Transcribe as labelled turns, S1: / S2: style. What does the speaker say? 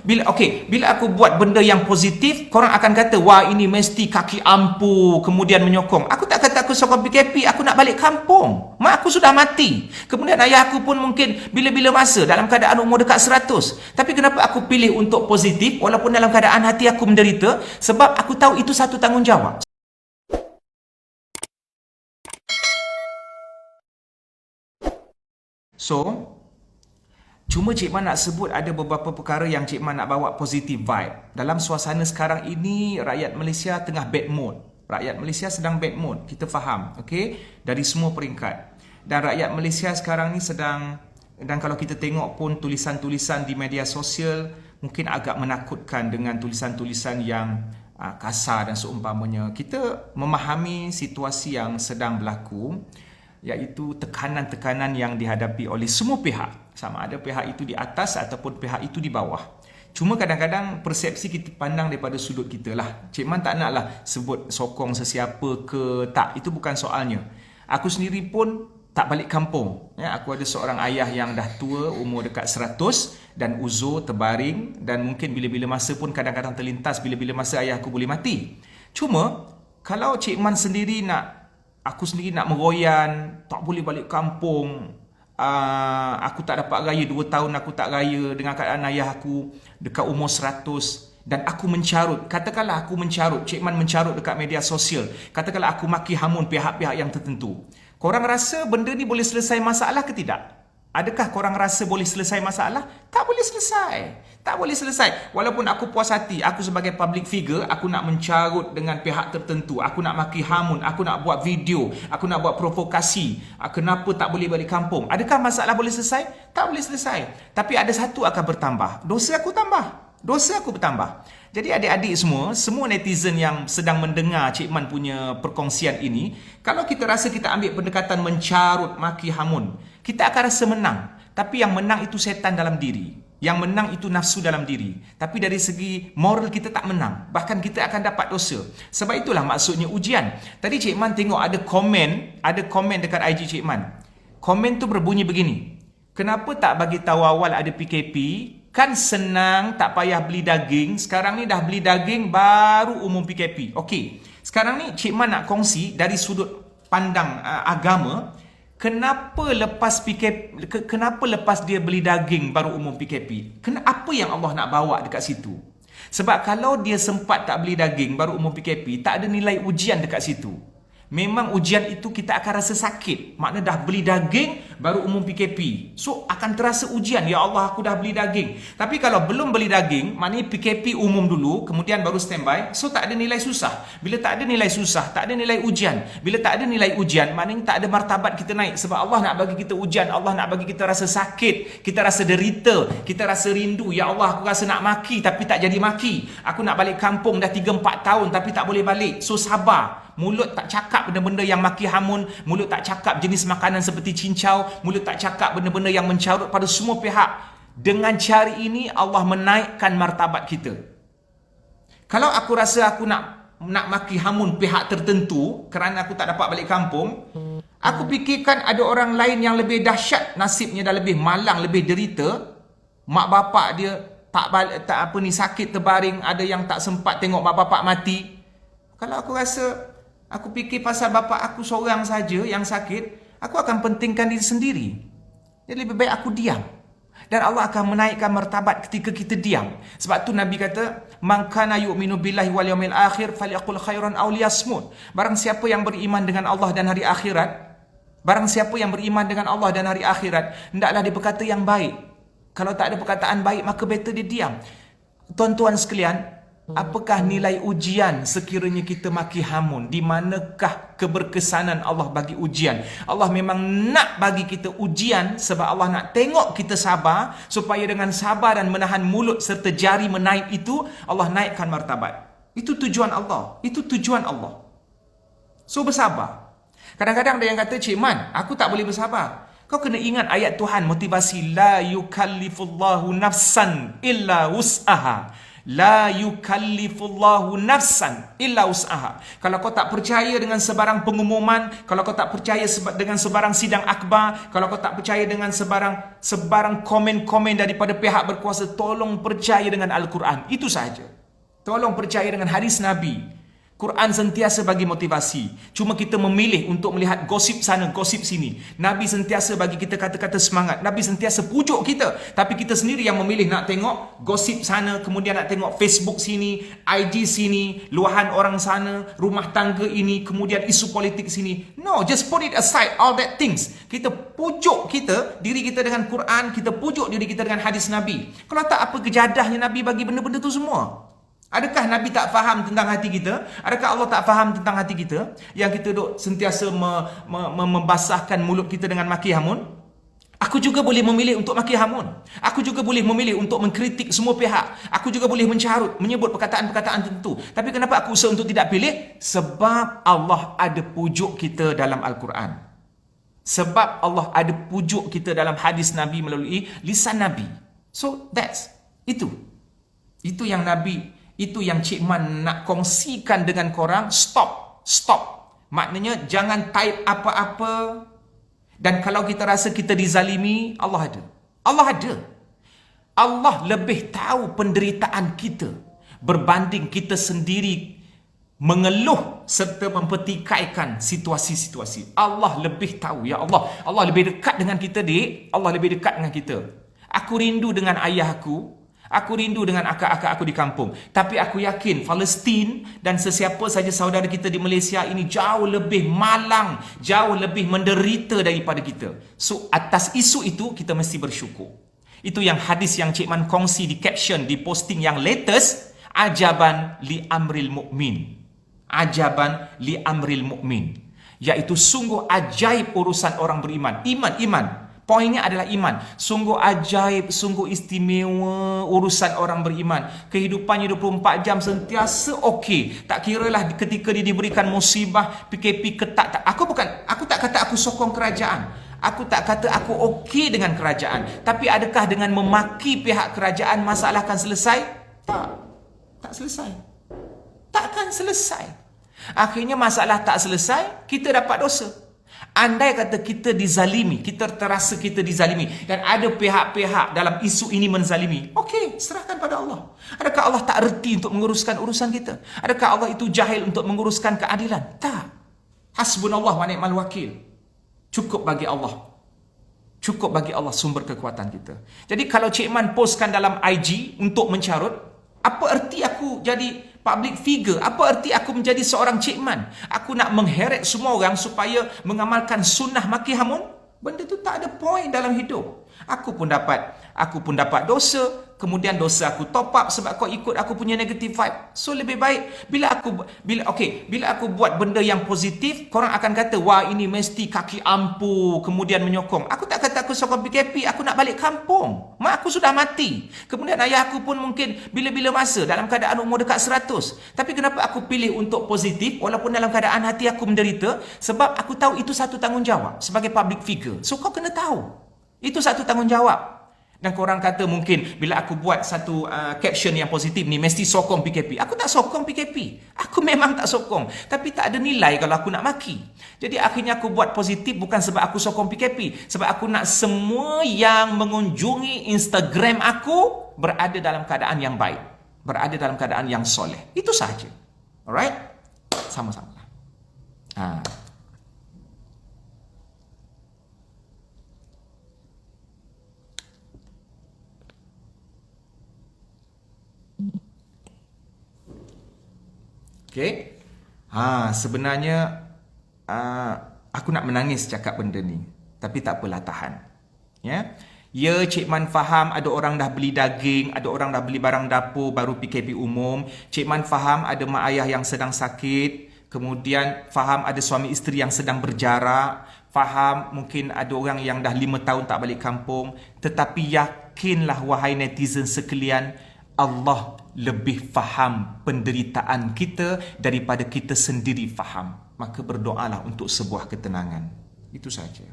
S1: bila aku buat benda yang positif, korang akan kata, wah ini mesti kaki ampu, kemudian menyokong. Aku tak kata aku sokong PKP, aku nak balik kampung. Mak aku sudah mati. Kemudian ayah aku pun mungkin bila-bila masa dalam keadaan umur dekat 100. Tapi kenapa aku pilih untuk positif walaupun dalam keadaan hati aku menderita? Sebab aku tahu itu satu tanggungjawab. So, cuma Cik Man nak sebut ada beberapa perkara yang Cik Man nak bawa positive vibe. Dalam suasana sekarang ini, rakyat Malaysia tengah bad mood. Rakyat Malaysia sedang bad mood. Kita faham, okey? Dari semua peringkat. Dan rakyat Malaysia sekarang ni sedang, dan kalau kita tengok pun tulisan-tulisan di media sosial, mungkin agak menakutkan dengan tulisan-tulisan yang kasar dan seumpamanya. Kita memahami situasi yang sedang berlaku, iaitu tekanan-tekanan yang dihadapi oleh semua pihak, sama ada pihak itu di atas ataupun pihak itu di bawah. Cuma kadang-kadang persepsi kita pandang daripada sudut kita lah. Cik Man tak naklah sebut sokong sesiapa ke tak, itu bukan soalnya. Aku sendiri pun tak balik kampung. Aku ada seorang ayah yang dah tua, umur dekat 100 dan uzur, terbaring, dan mungkin bila-bila masa pun kadang-kadang terlintas bila-bila masa ayah aku boleh mati. Cuma kalau Cik Man sendiri aku sendiri nak meroyan, tak boleh balik kampung, aku tak dapat raya 2 tahun, aku tak raya dengan keadaan ayah aku dekat umur 100, dan aku mencarut, katakanlah aku mencarut, Cik Man mencarut dekat media sosial, katakanlah aku maki hamun pihak-pihak yang tertentu. Korang rasa benda ni boleh selesai masalah ke tidak? Adakah korang rasa boleh selesai masalah? Tak boleh selesai. Tak boleh selesai. Walaupun aku puas hati, aku sebagai public figure, aku nak mencarut dengan pihak tertentu, aku nak maki hamun, aku nak buat video, aku nak buat provokasi. Kenapa tak boleh balik kampung? Adakah masalah boleh selesai? Tak boleh selesai. Tapi ada satu akan bertambah. Dosa aku tambah. Dosa aku bertambah. Jadi adik-adik semua netizen yang sedang mendengar Cik Man punya perkongsian ini, kalau kita rasa kita ambil pendekatan mencarut, maki hamun, kita akan rasa menang. Tapi yang menang itu setan dalam diri. Yang menang itu nafsu dalam diri. Tapi dari segi moral kita tak menang. Bahkan kita akan dapat dosa. Sebab itulah maksudnya ujian. Tadi Cik Man tengok ada komen dekat IG Cik Man. Komen tu berbunyi begini. Kenapa tak bagi tahu awal ada PKP? Kan senang, tak payah beli daging. Sekarang ni dah beli daging, baru umum PKP. Okey, sekarang ni Cik Man nak kongsi dari sudut pandang agama. Kenapa lepas dia beli daging baru umum PKP? Apa yang Allah nak bawa dekat situ? Sebab kalau dia sempat tak beli daging baru umum PKP, tak ada nilai ujian dekat situ. Memang ujian itu kita akan rasa sakit. Makna dah beli daging baru umum PKP. So akan terasa ujian. Ya Allah, aku dah beli daging. Tapi kalau belum beli daging, maknanya PKP umum dulu, kemudian baru standby. So tak ada nilai susah. Bila tak ada nilai susah, tak ada nilai ujian. Bila tak ada nilai ujian, maknanya tak ada martabat kita naik. Sebab Allah nak bagi kita ujian. Allah nak bagi kita rasa sakit. Kita rasa derita. Kita rasa rindu. Ya Allah, aku rasa nak maki tapi tak jadi maki. Aku nak balik kampung dah 3-4 tahun tapi tak boleh balik. So sabar. Mulut tak cakap benda-benda yang maki hamun, mulut tak cakap jenis makanan seperti cincau, mulut tak cakap benda-benda yang mencarut pada semua pihak. Dengan cara ini Allah menaikkan martabat kita. Kalau aku rasa aku nak maki hamun pihak tertentu kerana aku tak dapat balik kampung, aku fikirkan ada orang lain yang lebih dahsyat, nasibnya dah lebih malang, lebih derita. Mak bapak dia sakit terbaring, ada yang tak sempat tengok mak bapak mati. Kalau aku rasa aku fikir pasal bapa aku seorang saja yang sakit, aku akan pentingkan diri sendiri. Jadi lebih baik aku diam. Dan Allah akan menaikkan martabat ketika kita diam. Sebab tu Nabi kata, "Man kana yu'minu billahi wal yawmil akhir falyaqul khairan aw liyasmut." Barang siapa yang beriman dengan Allah dan hari akhirat, hendaklah dia berkata yang baik. Kalau tak ada perkataan baik, maka better dia diam. Tuan-tuan sekalian, apakah nilai ujian sekiranya kita maki hamun? Di manakah keberkesanan Allah bagi ujian? Allah memang nak bagi kita ujian sebab Allah nak tengok kita sabar, supaya dengan sabar dan menahan mulut serta jari menaip itu, Allah naikkan martabat. Itu tujuan Allah. Itu tujuan Allah. So bersabar. Kadang-kadang ada yang kata, "Cik Man, aku tak boleh bersabar." Kau kena ingat ayat Tuhan motivasi, la yukallifullahu nafsan illa wus'aha. La yukallifullahu nafsan illa wus'aha. Kalau kau tak percaya dengan sebarang pengumuman, kalau kau tak percaya dengan sebarang sidang akbar, kalau kau tak percaya dengan sebarang komen-komen daripada pihak berkuasa, tolong percaya dengan Al-Quran. Itu sahaja. Tolong percaya dengan hadis Nabi. Quran sentiasa bagi motivasi. Cuma kita memilih untuk melihat gosip sana, gosip sini. Nabi sentiasa bagi kita kata-kata semangat. Nabi sentiasa pujuk kita. Tapi kita sendiri yang memilih nak tengok gosip sana, kemudian nak tengok Facebook sini, IG sini, luahan orang sana, rumah tangga ini, kemudian isu politik sini. No, just put it aside, all that things. Kita pujuk diri kita dengan Quran, kita pujuk diri kita dengan hadis Nabi. Kalau tak, apa kejadahnya Nabi bagi benda-benda tu semua? Adakah Nabi tak faham tentang hati kita? Adakah Allah tak faham tentang hati kita? Yang kita duk sentiasa membasahkan mulut kita dengan maki hamun? Aku juga boleh memilih untuk maki hamun. Aku juga boleh memilih untuk mengkritik semua pihak. Aku juga boleh mencarut, menyebut perkataan-perkataan tertentu. Tapi kenapa aku usaha untuk tidak pilih? Sebab Allah ada pujuk kita dalam Al-Quran. Sebab Allah ada pujuk kita dalam hadis Nabi melalui lisan Nabi. So itu yang Nabi, itu yang Cik Man nak kongsikan dengan korang. Stop. Maknanya jangan type apa-apa. Dan kalau kita rasa kita dizalimi, Allah ada. Allah lebih tahu penderitaan kita berbanding kita sendiri mengeluh serta mempertikaikan situasi-situasi. Allah lebih tahu. Ya Allah, Allah lebih dekat dengan kita, dik. Allah lebih dekat dengan kita. Aku rindu dengan ayah aku. Aku rindu dengan akak-akak aku di kampung. Tapi aku yakin Palestin dan sesiapa saja saudara kita di Malaysia ini jauh lebih malang, jauh lebih menderita daripada kita. So atas isu itu kita mesti bersyukur. Itu yang hadis yang Cik Man kongsi di caption, di posting yang latest. Ajaban li amril mu'min. Ajaban li amril mu'min. Iaitu sungguh ajaib urusan orang beriman. Iman. Poinnya adalah iman. Sungguh ajaib, sungguh istimewa urusan orang beriman. Kehidupannya 24 jam sentiasa okey. Tak kiralah ketika dia diberikan musibah, PKP ketat. Aku tak kata aku sokong kerajaan. Aku tak kata aku okey dengan kerajaan. Tapi adakah dengan memaki pihak kerajaan masalah akan selesai? Tak selesai. Takkan selesai. Akhirnya masalah tak selesai, kita dapat dosa. Andai kata kita dizalimi, kita terasa kita dizalimi dan ada pihak-pihak dalam isu ini menzalimi, okey, serahkan pada Allah. Adakah Allah tak reti untuk menguruskan urusan kita? Adakah Allah itu jahil untuk menguruskan keadilan? Tak. Hasbunallah wa ni'mal wakil. Cukup bagi Allah. Cukup bagi Allah sumber kekuatan kita. Jadi kalau Cik Man postkan dalam IG untuk mencarut, apa erti aku jadi public figure? Apa erti aku menjadi seorang Cik Man? Aku nak mengheret semua orang supaya mengamalkan sunnah maki hamun? Benda tu tak ada point dalam hidup. Aku pun dapat dosa. Kemudian dosa aku top up sebab kau ikut aku punya negative vibe. So lebih baik bila aku buat benda yang positif, korang akan kata, wah ini mesti kaki ampu, kemudian menyokong. Aku tak kata aku sokong PKP, aku nak balik kampung. Mak aku sudah mati. Kemudian ayah aku pun mungkin bila-bila masa dalam keadaan umur dekat 100. Tapi kenapa aku pilih untuk positif walaupun dalam keadaan hati aku menderita? Sebab aku tahu itu satu tanggungjawab sebagai public figure. So kau kena tahu. Itu satu tanggungjawab. Dan korang kata mungkin bila aku buat satu caption yang positif ni mesti sokong PKP. Aku tak sokong PKP. Aku memang tak sokong. Tapi tak ada nilai kalau aku nak maki. Jadi akhirnya aku buat positif bukan sebab aku sokong PKP. Sebab aku nak semua yang mengunjungi Instagram aku berada dalam keadaan yang baik. Berada dalam keadaan yang soleh. Itu sahaja. Alright? Sama-sama. Okay. Sebenarnya aku nak menangis cakap benda ni. Tapi tak apalah, tahan. Ya, Cik Man faham ada orang dah beli daging, ada orang dah beli barang dapur baru PKP umum. Cik Man faham ada mak ayah yang sedang sakit. Kemudian faham ada suami isteri yang sedang berjarak. Faham mungkin ada orang yang dah 5 tahun tak balik kampung. Tetapi yakinlah wahai netizen sekalian, Allah lebih faham penderitaan kita daripada kita sendiri faham. Maka berdoalah untuk sebuah ketenangan. Itu saja.